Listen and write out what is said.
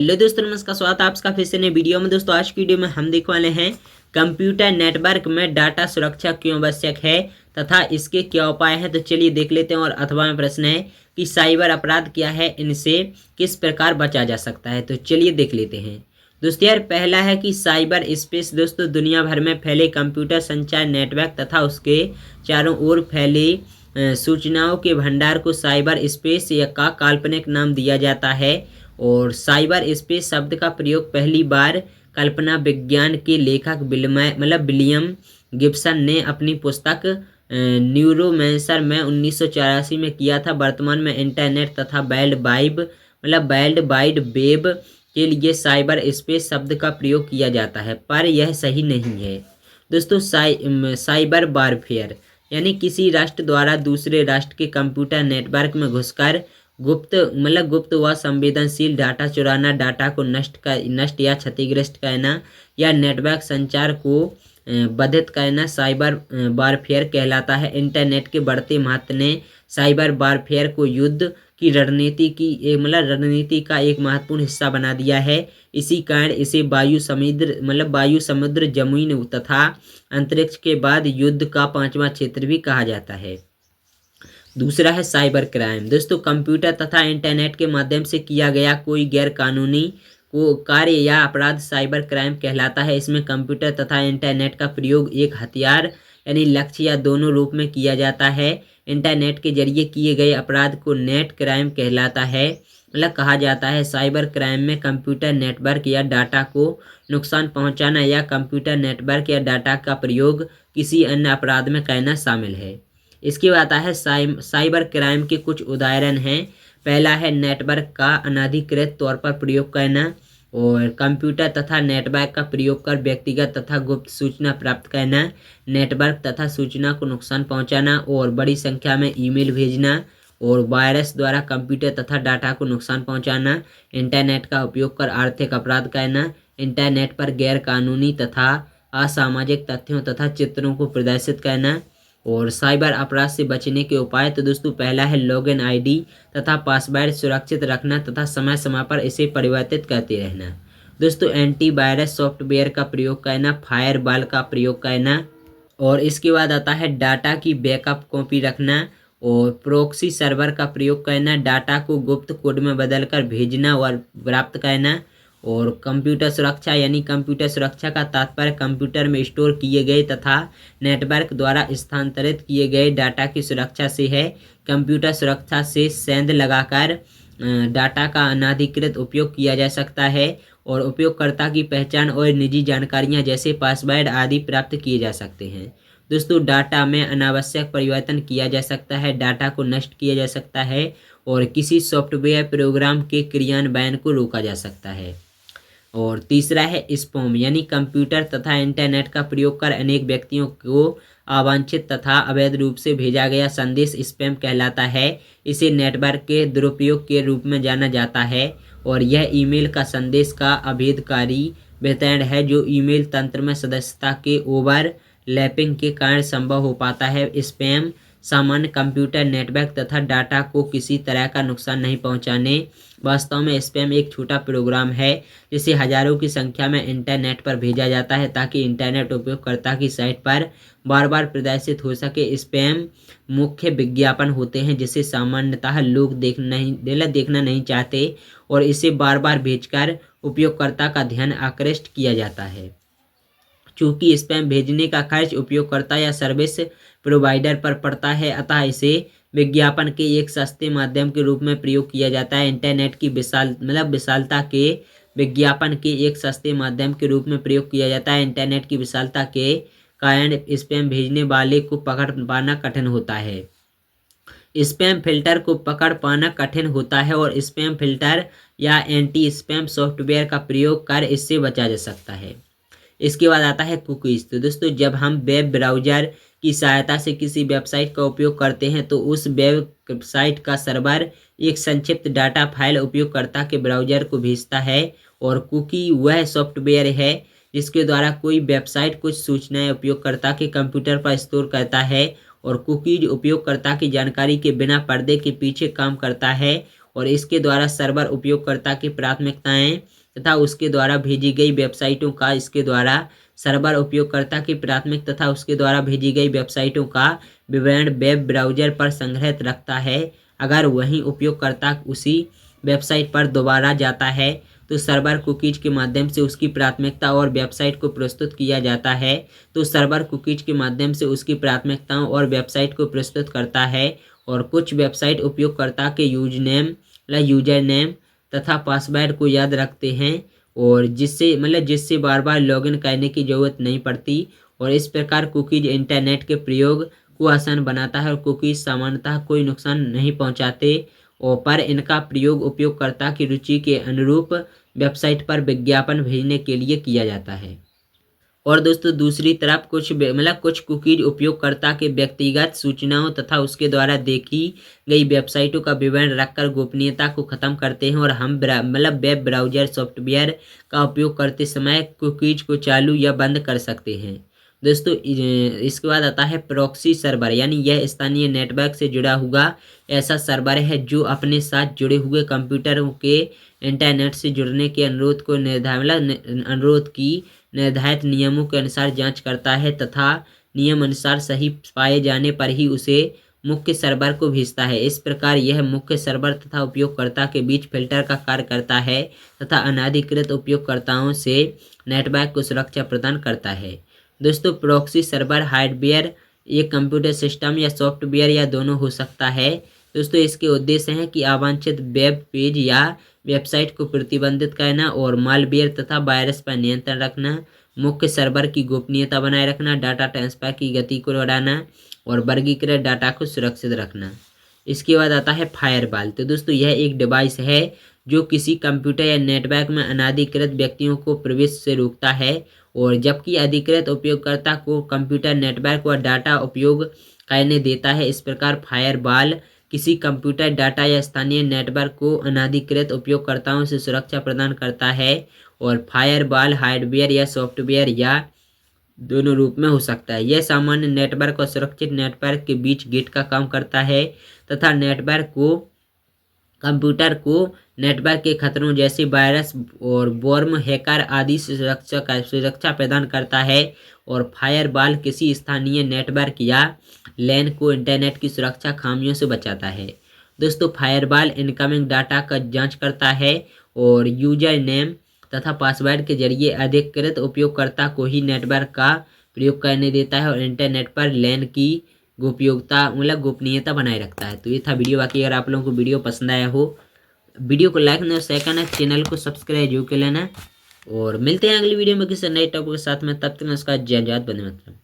Hello दोस्तों, नमस्कार। स्वागत है आपका फिर से नए वीडियो में। दोस्तों आज की वीडियो में हम देखने वाले हैं कंप्यूटर नेटवर्क में डाटा सुरक्षा क्यों आवश्यक है तथा इसके क्या उपाय हैं। तो चलिए देख लेते हैं। और अथवा में प्रश्न है कि साइबर अपराध क्या है, इनसे किस प्रकार बचा जा सकता है। तो चलिए देख लेते हैं। दोस्तों यार, पहला है कि साइबर स्पेस। दोस्तों दुनिया भर में फैले कंप्यूटर संचार नेटवर्क तथा उसके चारों ओर फैले सूचनाओं के भंडार को साइबर स्पेस या का काल्पनिक नाम दिया जाता है। और साइबर स्पेस शब्द का प्रयोग पहली बार कल्पना विज्ञान के लेखक विलियम गिब्सन ने अपनी पुस्तक न्यूरोमैंसर में 1984 में किया था। वर्तमान में इंटरनेट तथा वर्ल्ड वाइड वेब के लिए साइबर स्पेस शब्द का प्रयोग किया जाता है, पर यह सही नहीं है। दोस्तों साइबर वारफेयर यानी किसी राष्ट्र द्वारा दूसरे राष्ट्र के कंप्यूटर नेटवर्क में घुसकर गुप्त व संवेदनशील डाटा चुराना, डाटा को नष्ट या क्षतिग्रस्त करना या नेटवर्क संचार को बाधित करना साइबर वारफेयर कहलाता है। इंटरनेट के बढ़ते महत्व ने साइबर वारफेयर को युद्ध की रणनीति का एक महत्वपूर्ण हिस्सा बना दिया है। इसी कारण इसे वायु समुद्र जमीन तथा अंतरिक्ष के बाद युद्ध का पांचवा क्षेत्र भी कहा जाता है। दूसरा है साइबर क्राइम। दोस्तों कंप्यूटर तथा इंटरनेट के माध्यम से किया गया कोई गैर कानूनी कार्य या अपराध साइबर क्राइम कहलाता है। इसमें कंप्यूटर तथा इंटरनेट का प्रयोग एक हथियार यानी लक्ष्य या दोनों रूप में किया जाता है। इंटरनेट के जरिए किए गए अपराध को नेट क्राइम कहलाता है, कहा जाता है। साइबर क्राइम में कंप्यूटर नेटवर्क या डाटा को नुकसान पहुंचाना या कंप्यूटर नेटवर्क या डाटा का प्रयोग किसी अन्य अपराध में करना शामिल है। इसके बाद आता है साइबर क्राइम के कुछ उदाहरण हैं। पहला है नेटवर्क का अनधिकृत तौर पर प्रयोग करना, और कंप्यूटर तथा नेटवर्क का प्रयोग कर व्यक्तिगत तथा गुप्त सूचना प्राप्त करना, नेटवर्क तथा सूचना को नुकसान पहुंचाना और बड़ी संख्या में ईमेल भेजना, और वायरस द्वारा कंप्यूटर तथा डाटा को नुकसान पहुंचाना, इंटरनेट का उपयोग कर आर्थिक अपराध करना, इंटरनेट पर गैर कानूनी तथा असामाजिक तथ्यों तथा चित्रों को प्रदर्शित करना। और साइबर अपराध से बचने के उपाय। तो दोस्तों पहला है लॉगिन आईडी तथा पासवर्ड सुरक्षित रखना तथा समय समय पर इसे परिवर्तित करते रहना। दोस्तों एंटीवायरस सॉफ्टवेयर का प्रयोग करना, फायरवॉल का प्रयोग करना। और इसके बाद आता है डाटा की बैकअप कॉपी रखना और प्रॉक्सी सर्वर का प्रयोग करना, डाटा को गुप्त कोड में बदलकर भेजना और प्राप्त करना। और कंप्यूटर सुरक्षा यानी कंप्यूटर सुरक्षा का तात्पर्य कंप्यूटर में स्टोर किए गए तथा नेटवर्क द्वारा स्थानांतरित किए गए डाटा की सुरक्षा से है। कंप्यूटर सुरक्षा से सेंध लगाकर डाटा का अनधिकृत उपयोग किया जा सकता है और उपयोगकर्ता की पहचान और निजी जानकारियां जैसे पासवर्ड आदि प्राप्त किए जा सकते हैं। दोस्तों डाटा में अनावश्यक परिवर्तन किया जा सकता है, डाटा को नष्ट किया जा सकता है और किसी सॉफ्टवेयर प्रोग्राम के क्रियान्वयन को रोका जा सकता है। और तीसरा है स्पैम यानी कंप्यूटर तथा इंटरनेट का प्रयोग कर अनेक व्यक्तियों को अवांछित तथा अवैध रूप से भेजा गया संदेश स्पैम कहलाता है। इसे नेटवर्क के दुरुपयोग के रूप में जाना जाता है और यह ईमेल का संदेश का अभेदकारी वितरण है जो ईमेल तंत्र में सदस्यता के ओवरलैपिंग के कारण संभव हो पाता है। स्पैम सामान्य कंप्यूटर नेटवर्क तथा डाटा को किसी तरह का नुकसान नहीं पहुंचाने। वास्तव में स्पैम एक छोटा प्रोग्राम है जिसे हजारों की संख्या में इंटरनेट पर भेजा जाता है ताकि इंटरनेट उपयोगकर्ता की साइट पर बार बार प्रदर्शित हो सके। स्पैम मुख्य विज्ञापन होते हैं जिसे सामान्यतः लोग देखना नहीं चाहते और इसे बार बार भेजकर उपयोगकर्ता का ध्यान आकृष्ट किया जाता है। चूँकि स्पैम भेजने का खर्च उपयोगकर्ता या सर्विस प्रोवाइडर पर पड़ता है, अतः इसे विज्ञापन के एक सस्ते माध्यम के रूप में प्रयोग किया जाता है। इंटरनेट की विशालता के विज्ञापन के एक सस्ते माध्यम के रूप में प्रयोग किया जाता है। इंटरनेट की विशालता के कारण स्पैम भेजने वाले को पकड़ पाना कठिन होता है। स्पैम फिल्टर को पकड़ पाना कठिन होता है और स्पैम फिल्टर या एंटी स्पैम सॉफ्टवेयर का प्रयोग कर इससे बचा जा सकता है। इसके बाद आता है कुकीज़। तो दोस्तों जब हम वेब ब्राउज़र की सहायता से किसी वेबसाइट का उपयोग करते हैं तो उस वेबसाइट का सर्वर एक संक्षिप्त डाटा फाइल उपयोगकर्ता के ब्राउज़र को भेजता है और कुकी वह सॉफ्टवेयर है जिसके द्वारा कोई वेबसाइट कुछ सूचनाएं उपयोगकर्ता के कंप्यूटर पर स्टोर करता है और कुकीज उपयोगकर्ता की जानकारी के बिना पर्दे के पीछे काम करता है और इसके द्वारा सर्वर उपयोगकर्ता की प्राथमिकताएं तथा उसके द्वारा भेजी गई वेबसाइटों का विवरण वेब ब्राउज़र पर संग्रहित रखता है। अगर वहीं उपयोगकर्ता उसी वेबसाइट पर दोबारा जाता है तो सर्वर कुकीज के माध्यम से उसकी प्राथमिकता और वेबसाइट को प्रस्तुत किया जाता है। तो सर्वर कुकीज के माध्यम से उसकी प्राथमिकताओं और वेबसाइट को प्रस्तुत करता है। और कुछ वेबसाइट उपयोगकर्ता के यूजर नेम तथा पासवर्ड को याद रखते हैं और जिससे बार बार लॉगिन करने की ज़रूरत नहीं पड़ती। और इस प्रकार कुकीज इंटरनेट के प्रयोग को आसान बनाता है और कुकीज सामान्यतः कोई नुकसान नहीं पहुंचाते और पर इनका प्रयोग उपयोगकर्ता की रुचि के अनुरूप वेबसाइट पर विज्ञापन भेजने के लिए किया जाता है। और दोस्तों दूसरी तरफ कुछ कुकीज उपयोगकर्ता के व्यक्तिगत सूचनाओं तथा उसके द्वारा देखी गई वेबसाइटों का विवरण रखकर गोपनीयता को ख़त्म करते हैं और हम वेब ब्राउज़र सॉफ्टवेयर का उपयोग करते समय कुकीज को चालू या बंद कर सकते हैं। दोस्तों इसके बाद आता है प्रॉक्सी सर्वर, यानी यह स्थानीय नेटवर्क से जुड़ा हुआ ऐसा सर्वर है जो अपने साथ जुड़े हुए कंप्यूटरों के इंटरनेट से जुड़ने के अनुरोध की निर्धारित नियमों के अनुसार जांच करता है तथा नियम अनुसार सही पाए जाने पर ही उसे मुख्य सर्वर को भेजता है। इस प्रकार यह मुख्य सर्वर तथा उपयोगकर्ता के बीच फिल्टर का कार्य करता है तथा अनधिकृत उपयोगकर्ताओं से नेटवर्क को सुरक्षा प्रदान करता है। दोस्तों प्रॉक्सी सर्वर हार्डवेयर एक कंप्यूटर सिस्टम या सॉफ्टवेयर या दोनों हो सकता है। दोस्तों इसके उद्देश्य हैं कि अवांछित वेब पेज या वेबसाइट को प्रतिबंधित करना और मालवेयर तथा वायरस पर नियंत्रण रखना, मुख्य सर्वर की गोपनीयता बनाए रखना, डाटा ट्रांसफर की गति को बढ़ाना और वर्गीकृत डाटा को सुरक्षित रखना। इसके बाद आता है फायरवॉल। तो दोस्तों यह एक डिवाइस है जो किसी कंप्यूटर या नेटवर्क में अनधिकृत व्यक्तियों को प्रवेश से रोकता है और जबकि अधिकृत उपयोगकर्ता को कंप्यूटर नेटवर्क व डाटा उपयोग करने देता है। इस प्रकार फायरवॉल किसी कंप्यूटर डाटा या स्थानीय नेटवर्क को अनधिकृत उपयोगकर्ताओं से सुरक्षा प्रदान करता है और फायरवॉल हार्डवेयर या सॉफ्टवेयर या दोनों रूप में हो सकता है। यह सामान्य नेटवर्क और सुरक्षित नेटवर्क के बीच गेट का काम करता है तथा कंप्यूटर को नेटवर्क के खतरों जैसे वायरस और वॉर्म हैकर आदि से सुरक्षा प्रदान करता है। और फायरवॉल किसी स्थानीय नेटवर्क या लैन को इंटरनेट की सुरक्षा खामियों से बचाता है। दोस्तों फायरवॉल इनकमिंग डाटा का जांच करता है और यूजर नेम तथा पासवर्ड के जरिए अधिकृत उपयोगकर्ता को ही नेटवर्क का प्रयोग करने देता है और इंटरनेट पर लैन की गोपनीयता बनाए रखता है। तो ये था वीडियो। बाकी अगर आप लोगों को वीडियो पसंद आया हो, वीडियो को लाइक करना, शेयर करना, चैनल को सब्सक्राइब जरूर कर लेना और मिलते हैं अगली वीडियो में किसी नए टॉपिक के साथ में। तब तक उसका जय जय वंदे मातरम।